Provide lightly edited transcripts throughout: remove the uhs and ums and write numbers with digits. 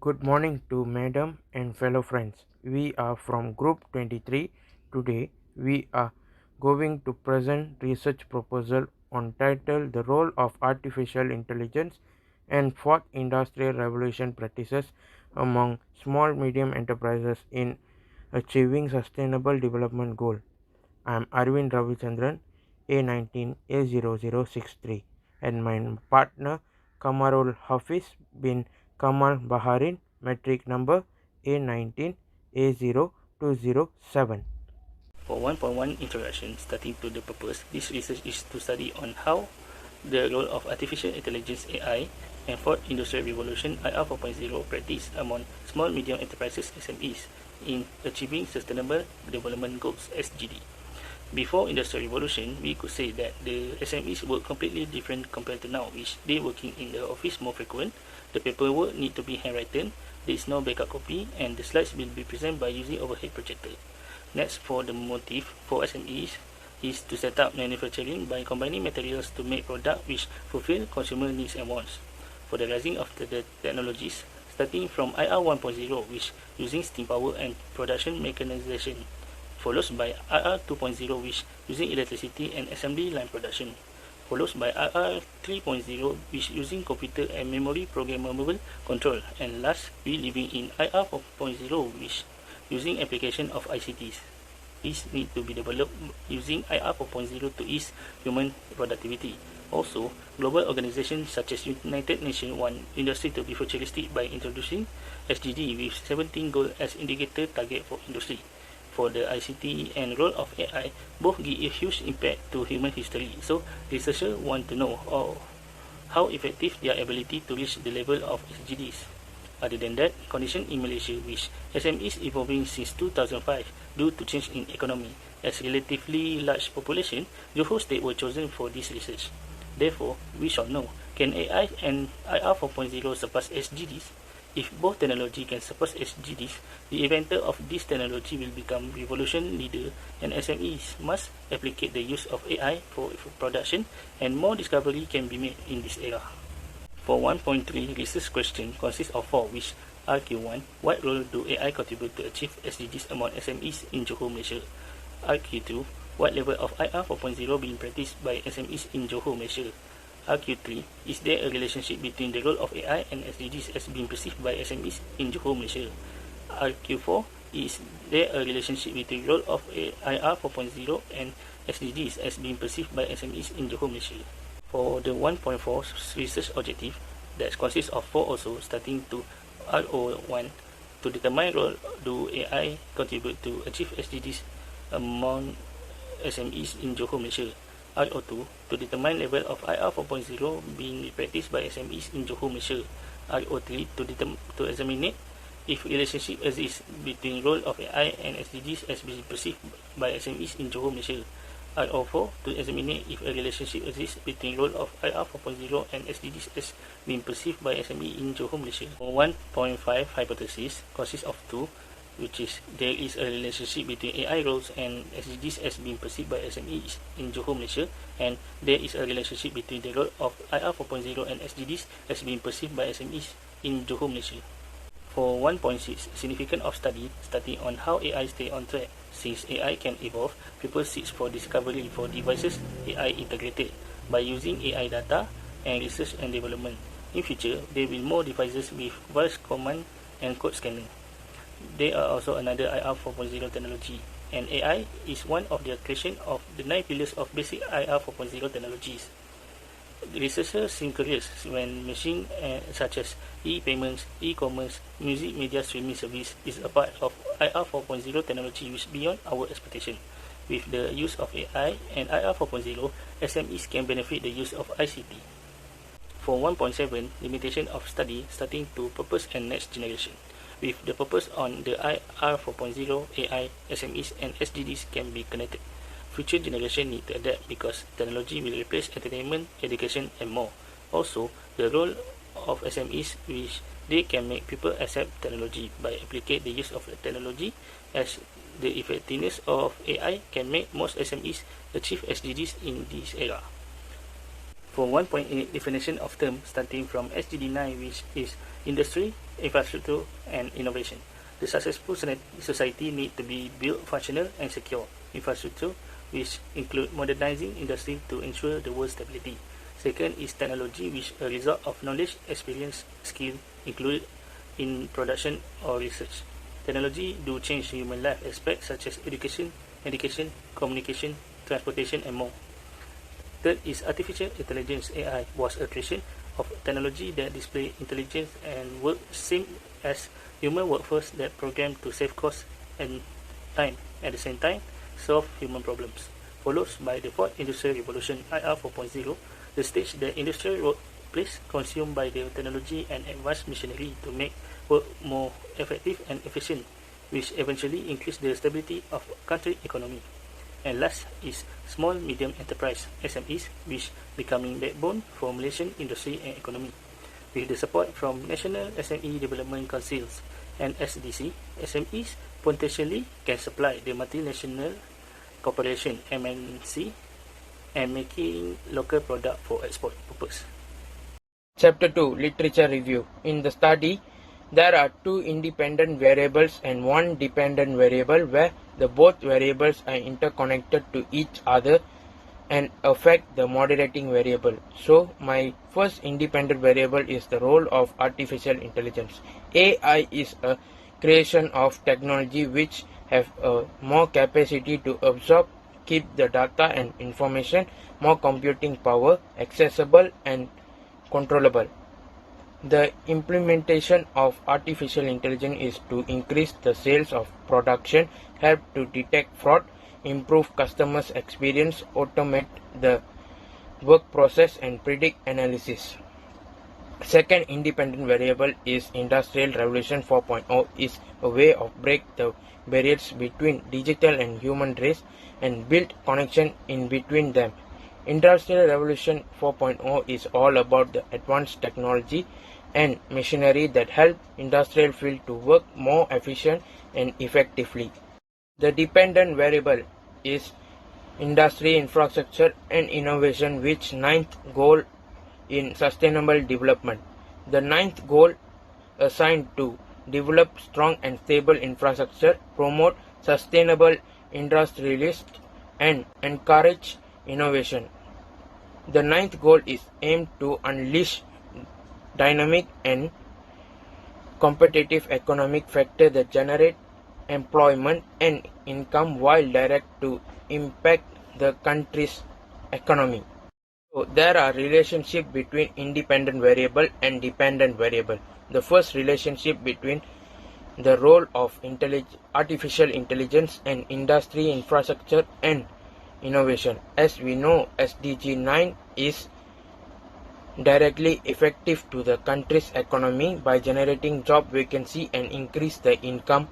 Good morning to Madam and fellow friends. We are from Group 23. Today we are going to present research proposal on title The Role of Artificial Intelligence and Fourth Industrial Revolution Practices among Small Medium Enterprises in Achieving Sustainable Development Goal. I am Arvind Ravichandran, A19 A0063, and my partner Kamarul Hafiz bin Kamal Baharin, metric number A19 A0207. For 1.1 introduction, starting to the purpose, this research is to study on how the role of artificial intelligence AI and fourth industrial revolution IR 4.0 practice among small medium enterprises SMEs in achieving sustainable development goals SGD. Before industrial revolution, we could say that the SMEs were completely different compared to now, which they working in the office more frequent, the paperwork need to be handwritten, there is no backup copy, and the slides will be presented by using overhead projector. Next, for the motive for SMEs is to set up manufacturing by combining materials to make products which fulfill consumer needs and wants. For the rising of the technologies, starting from IR 1.0, which using steam power and production mechanization, follows by IR 2.0, which using electricity and assembly line production, follows by IR 3.0, which using computer and memory programmable control, and last we living in IR 4.0, which using application of ICTs. These need to be developed using IR 4.0 to ease human productivity. Also, global organizations such as United Nations want industry to be futuristic by introducing SDG with 17 goals as indicator target for industry. For the ICT and role of AI, both give a huge impact to human history. So, researchers want to know how effective their ability to reach the level of SDGs. Other than that, condition in Malaysia, which SMEs evolving since 2005 due to change in economy, as relatively large population, Johor state were chosen for this research. Therefore, we shall know, can AI and IR 4.0 surpass SDGs? If both technology can surpass SDGs, the inventor of this technology will become revolution leader, and SMEs must applicate the use of AI for production, and more discovery can be made in this era. For 1.3 research question consists of 4, which RQ1, what role do AI contribute to achieve SDGs among SMEs in Johor, Malaysia? RQ2, what level of IR 4.0 being practiced by SMEs in Johor, Malaysia? RQ3, is there a relationship between the role of AI and SDGs as being perceived by SMEs in Johor, Malaysia? RQ4, is there a relationship between the role of IR 4.0 and SDGs as being perceived by SMEs in Johor, Malaysia? For the 1.4 research objective, that consists of 4 also, starting to RO1, to determine role do AI contribute to achieve SDGs among SMEs in Johor, Malaysia. RO2, to determine level of IR 4.0 being practiced by SMEs in Johor, Malaysia. RO3, to examine if relationship exists between role of AI and SDGs as being perceived by SMEs in Johor, Malaysia. RO4, to examine if a relationship exists between role of IR 4.0 and SDGs as being perceived by SME in Johor, Malaysia. 1.5 hypothesis consists of 2, which is there is a relationship between AI roles and SDGs as being perceived by SMEs in Johor, Malaysia, and there is a relationship between the role of IR 4.0 and SDGs as being perceived by SMEs in Johor, Malaysia. For 1.6, significance of study, starting on how AI stay on track. Since AI can evolve, people seek for discovery for devices AI integrated by using AI data and research and development. In future, there will be more devices with voice command and code scanning. There are also another IR 4.0 technology, and AI is one of the creation of the 9 pillars of basic IR 4.0 technologies. Researchers circulates when machine such as e-payments, e-commerce, music media streaming service is a part of IR 4.0 technology which beyond our expectation. With the use of AI and IR 4.0, SMEs can benefit the use of ICT. For 1.7, limitation of study starting to purpose and next generation. With the purpose on the IR 4.0, AI, SMEs and SDGs can be connected. Future generation need to adapt because technology will replace entertainment, education and more. Also, the role of SMEs which they can make people accept technology by applying the use of technology as the effectiveness of AI can make most SMEs achieve SDGs in this era. For 1.8 definition of term starting from SDG 9, which is industry, infrastructure, and innovation. The successful society need to be built functional and secure infrastructure, which include modernizing industry to ensure the world's stability. Second is technology, which a result of knowledge, experience, skill included in production or research. Technology do change human life aspects such as education, communication, transportation, and more. Third is artificial intelligence. AI was a creation of technology that display intelligence and work same as human workforce that programmed to save cost and time. At the same time, solve human problems. Followed by the fourth industrial revolution, IR 4.0, the stage the industrial workplace consumed by the technology and advanced machinery to make work more effective and efficient, which eventually increase the stability of country economy. And last is small medium enterprise SMEs, which becoming backbone for Malaysian industry and economy. With the support from National SME Development Councils and SDC, SMEs potentially can supply the multinational corporation MNC and making local product for export purpose. Chapter 2 Literature Review. In the study, there are two independent variables and one dependent variable where the both variables are interconnected to each other and affect the moderating variable. So my first independent variable is the role of artificial intelligence. AI is a creation of technology which have a more capacity to absorb, keep the data and information, more computing power, accessible and controllable. The implementation of artificial intelligence is to increase the sales of production, help to detect fraud, improve customers' experience, automate the work process and predict analysis. Second independent variable is Industrial Revolution 4.0 is a way of break the barriers between digital and human race and build connection in between them. Industrial Revolution 4.0 is all about the advanced technology and machinery that help industrial field to work more efficient and effectively. The dependent variable is industry, infrastructure and innovation, which ninth goal in sustainable development. The ninth goal assigned to develop strong and stable infrastructure, promote sustainable industrialists and encourage innovation. The ninth goal is aimed to unleash dynamic and competitive economic factors that generate employment and income while direct to impact the country's economy. So there are relationships between independent variable and dependent variable. The first relationship between the role of artificial intelligence and industry, infrastructure and innovation. As we know, SDG 9 is directly effective to the country's economy by generating job vacancy and increase the income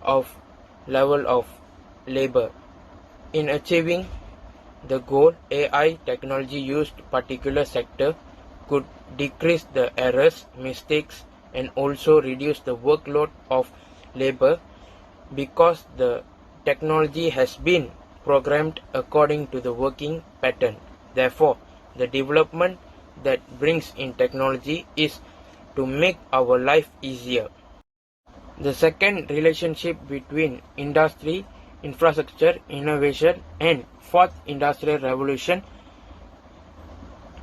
of level of labor. In achieving the goal, AI technology used particular sector could decrease the errors, mistakes and also reduce the workload of labor because the technology has been programmed according to the working pattern. Therefore, the development that brings in technology is to make our life easier. The second relationship between industry, infrastructure, innovation and fourth industrial revolution,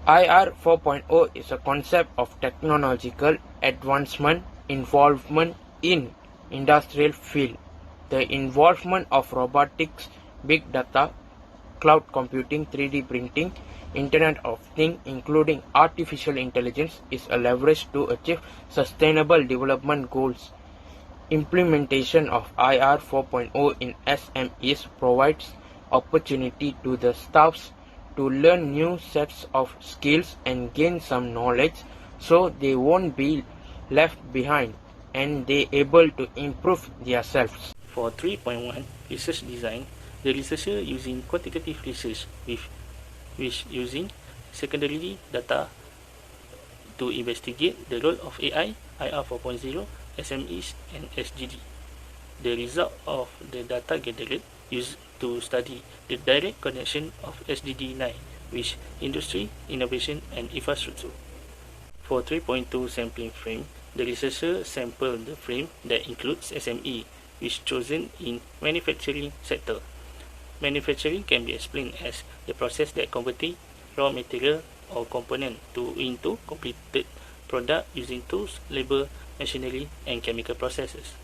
IR 4.0 is a concept of technological advancement involvement in industrial field. The involvement of robotics, big data, cloud computing, 3D printing, Internet of Things, including artificial intelligence, is a leverage to achieve sustainable development goals. Implementation of IR 4.0 in SMEs provides opportunity to the staffs to learn new sets of skills and gain some knowledge so they won't be left behind and they able to improve themselves. For 3.1 research design, the researcher using quantitative research which using secondary data to investigate the role of AI, IR 4.0, SMEs and SGD. The result of the data gathered used to study the direct connection of SDG 9 with industry, innovation and infrastructure. For 3.2 sampling frame, The researcher sampled the frame that includes SME, which chosen in manufacturing sector. Manufacturing can be explained as the process that converting raw material or component into completed product using tools, labor, machinery, and chemical processes.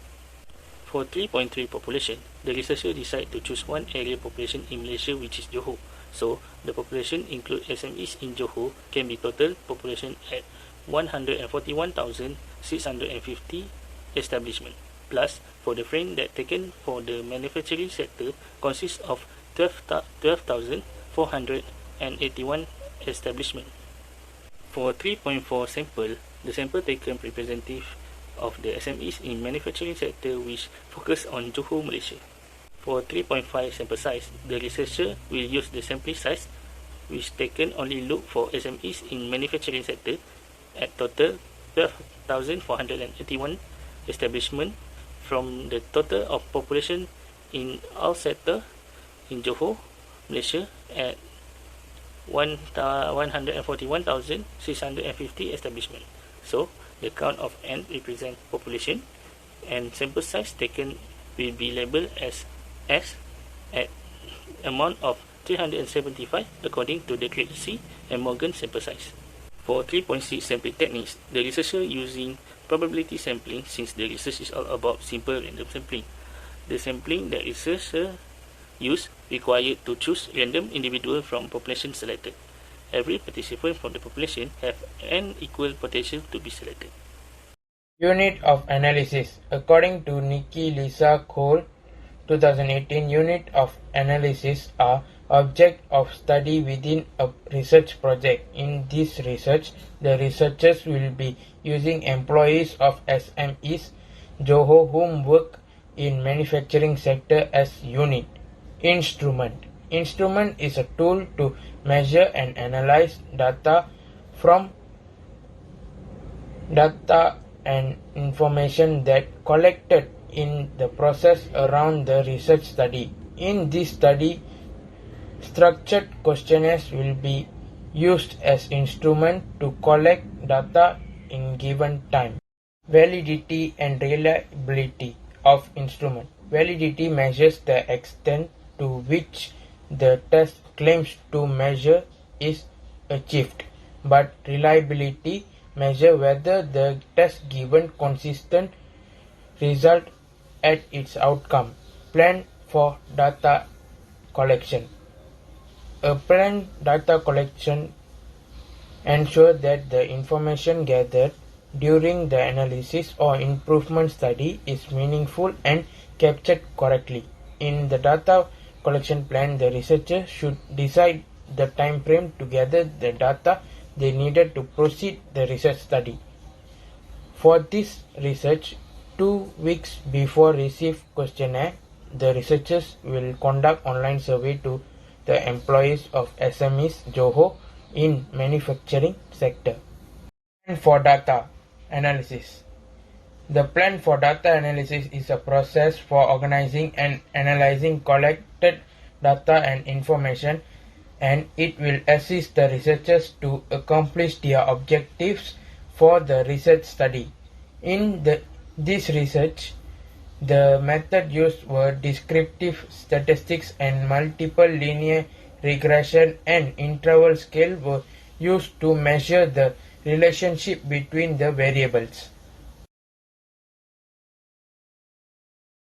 For 3.3 population, the researcher decided to choose one area population in Malaysia, which is Johor. So, the population include SMEs in Johor can be total population at 141,650 establishment. Plus, for the frame that taken for the manufacturing sector consists of 12,481 establishment. For 3.4 sample, the sample taken representative of the SMEs in manufacturing sector which focus on Johor, Malaysia. For 3.5 sample size, the researcher will use the sampling size which taken only look for SMEs in manufacturing sector at total 12,481 establishment from the total of population in all sector in Johor, Malaysia at 141,650 establishment. So, the count of N represent population and sample size taken will be labeled as S at amount of 375 according to the grade C and Morgan sample size. For 3.6 sampling techniques, the researcher using probability sampling since the research is all about simple random sampling. The sampling that researcher use required to choose random individual from population selected. Every participant from the population have an equal potential to be selected. Unit of analysis. According to Nikki Lisa Cole, 2018, unit of analysis are object of study within a research project. In this research, the researchers will be using employees of SMEs, Johor, whom work in manufacturing sector as unit. Instrument. Instrument is a tool to measure and analyze data and information that collected in the process around the research study. In this study, structured questionnaires will be used as instrument to collect data in given time. Validity and reliability of instrument. Validity measures the extent to which the test claims to measure is achieved, but reliability measure whether the test given consistent result at its outcome. Plan for data collection. A planned data collection ensures that the information gathered during the analysis or improvement study is meaningful and captured correctly. In the data collection plan, the researcher should decide the time frame to gather the data they needed to proceed the research study. For this research, 2 weeks before receive questionnaire, the researchers will conduct online survey to the employees of SMEs Johor in manufacturing sector. Plan for data analysis. The plan for data analysis is a process for organizing and analyzing collected data and information, and it will assist the researchers to accomplish their objectives for the research study. In this research, the method used were descriptive statistics and multiple linear regression, and interval scale were used to measure the relationship between the variables.